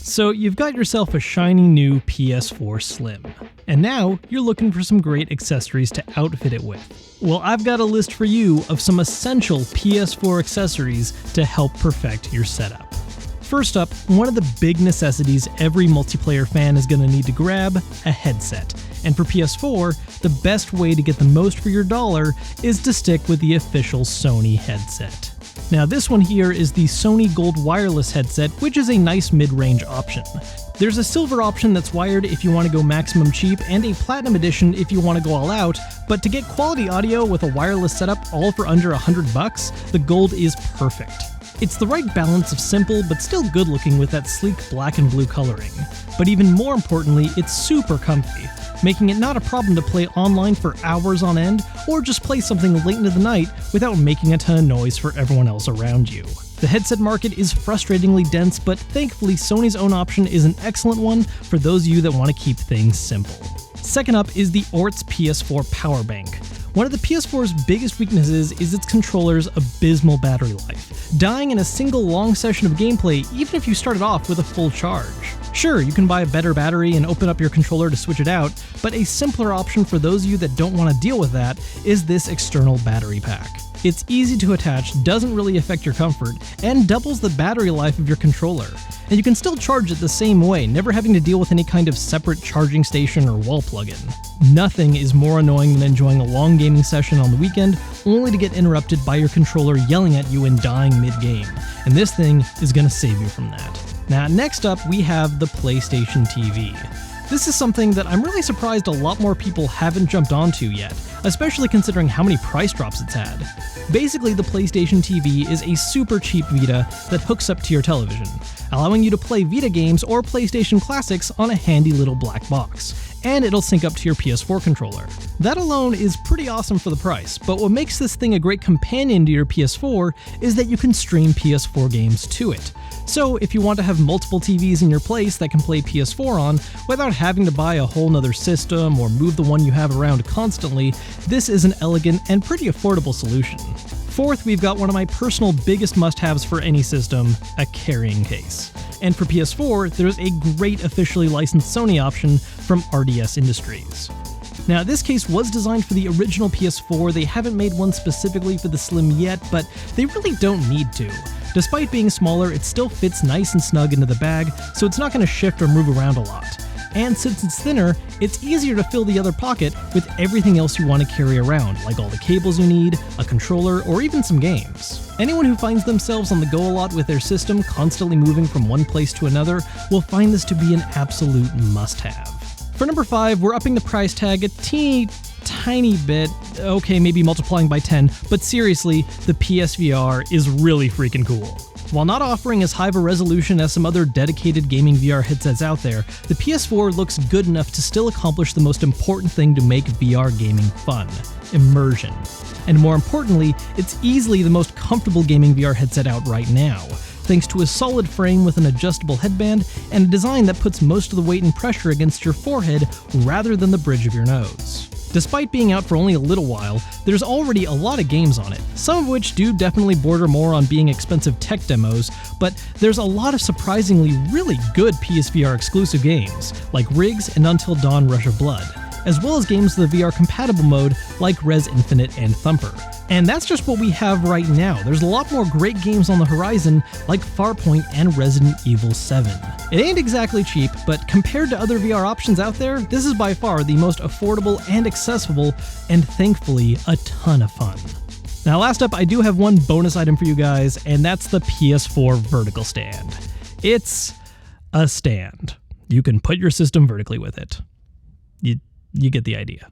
So you've got yourself a shiny new PS4 Slim, and now you're looking for some great accessories to outfit it with. Well, I've got a list for you of some essential PS4 accessories to help perfect your setup. First up, one of the big necessities every multiplayer fan is going to need to grab, a headset. And for PS4, the best way to get the most for your dollar is to stick with the official Sony headset. Now this one here is the Sony Gold wireless headset, which is a nice mid-range option. There's a silver option that's wired if you want to go maximum cheap, and a platinum edition if you want to go all out, but to get quality audio with a wireless setup all for under $100, the Gold is perfect. It's the right balance of simple but still good looking with that sleek black and blue coloring. But even more importantly, it's super comfy, making it not a problem to play online for hours on end, or just play something late into the night without making a ton of noise for everyone else around you. The headset market is frustratingly dense, but thankfully Sony's own option is an excellent one for those of you that want to keep things simple. Second up is the Ortz PS4 Power Bank. One of the PS4's biggest weaknesses is its controller's abysmal battery life, dying in a single long session of gameplay even if you started off with a full charge. Sure, you can buy a better battery and open up your controller to switch it out, but a simpler option for those of you that don't want to deal with that is this external battery pack. It's easy to attach, doesn't really affect your comfort, and doubles the battery life of your controller. And you can still charge it the same way, never having to deal with any kind of separate charging station or wall plug-in. Nothing is more annoying than enjoying a long gaming session on the weekend, only to get interrupted by your controller yelling at you and dying mid-game. And this thing is going to save you from that. Now, next up, we have the PlayStation TV. This is something that I'm really surprised a lot more people haven't jumped onto yet, especially considering how many price drops it's had. Basically, the PlayStation TV is a super cheap Vita that hooks up to your television, allowing you to play Vita games or PlayStation Classics on a handy little black box, and it'll sync up to your PS4 controller. That alone is pretty awesome for the price, but what makes this thing a great companion to your PS4 is that you can stream PS4 games to it. So if you want to have multiple TVs in your place that can play PS4 on without having to buy a whole nother system or move the one you have around constantly, this is an elegant and pretty affordable solution. Fourth, we've got one of my personal biggest must-haves for any system, a carrying case. And for PS4, there's a great officially licensed Sony option from RDS Industries. Now, this case was designed for the original PS4, they haven't made one specifically for the Slim yet, but they really don't need to. Despite being smaller, it still fits nice and snug into the bag, so it's not going to shift or move around a lot. And since it's thinner, it's easier to fill the other pocket with everything else you want to carry around, like all the cables you need, a controller, or even some games. Anyone who finds themselves on the go a lot with their system, constantly moving from one place to another, will find this to be an absolute must-have. For number 5, we're upping the price tag a tiny bit, okay, maybe multiplying by 10, but seriously, the PSVR is really freaking cool. While not offering as high of a resolution as some other dedicated gaming VR headsets out there, the PS4 looks good enough to still accomplish the most important thing to make VR gaming fun: immersion. And more importantly, it's easily the most comfortable gaming VR headset out right now, thanks to a solid frame with an adjustable headband and a design that puts most of the weight and pressure against your forehead rather than the bridge of your nose. Despite being out for only a little while, there's already a lot of games on it, some of which do definitely border more on being expensive tech demos, but there's a lot of surprisingly really good PSVR exclusive games, like Riggs and Until Dawn Rush of Blood, as well as games with the VR compatible mode like Res Infinite and Thumper. And that's just what we have right now. There's a lot more great games on the horizon like Farpoint and Resident Evil 7. It ain't exactly cheap, but compared to other VR options out there, this is by far the most affordable and accessible, and thankfully a ton of fun. Now last up, I do have one bonus item for you guys, and that's the PS4 vertical stand. It's a stand. You can put your system vertically with it. You get the idea.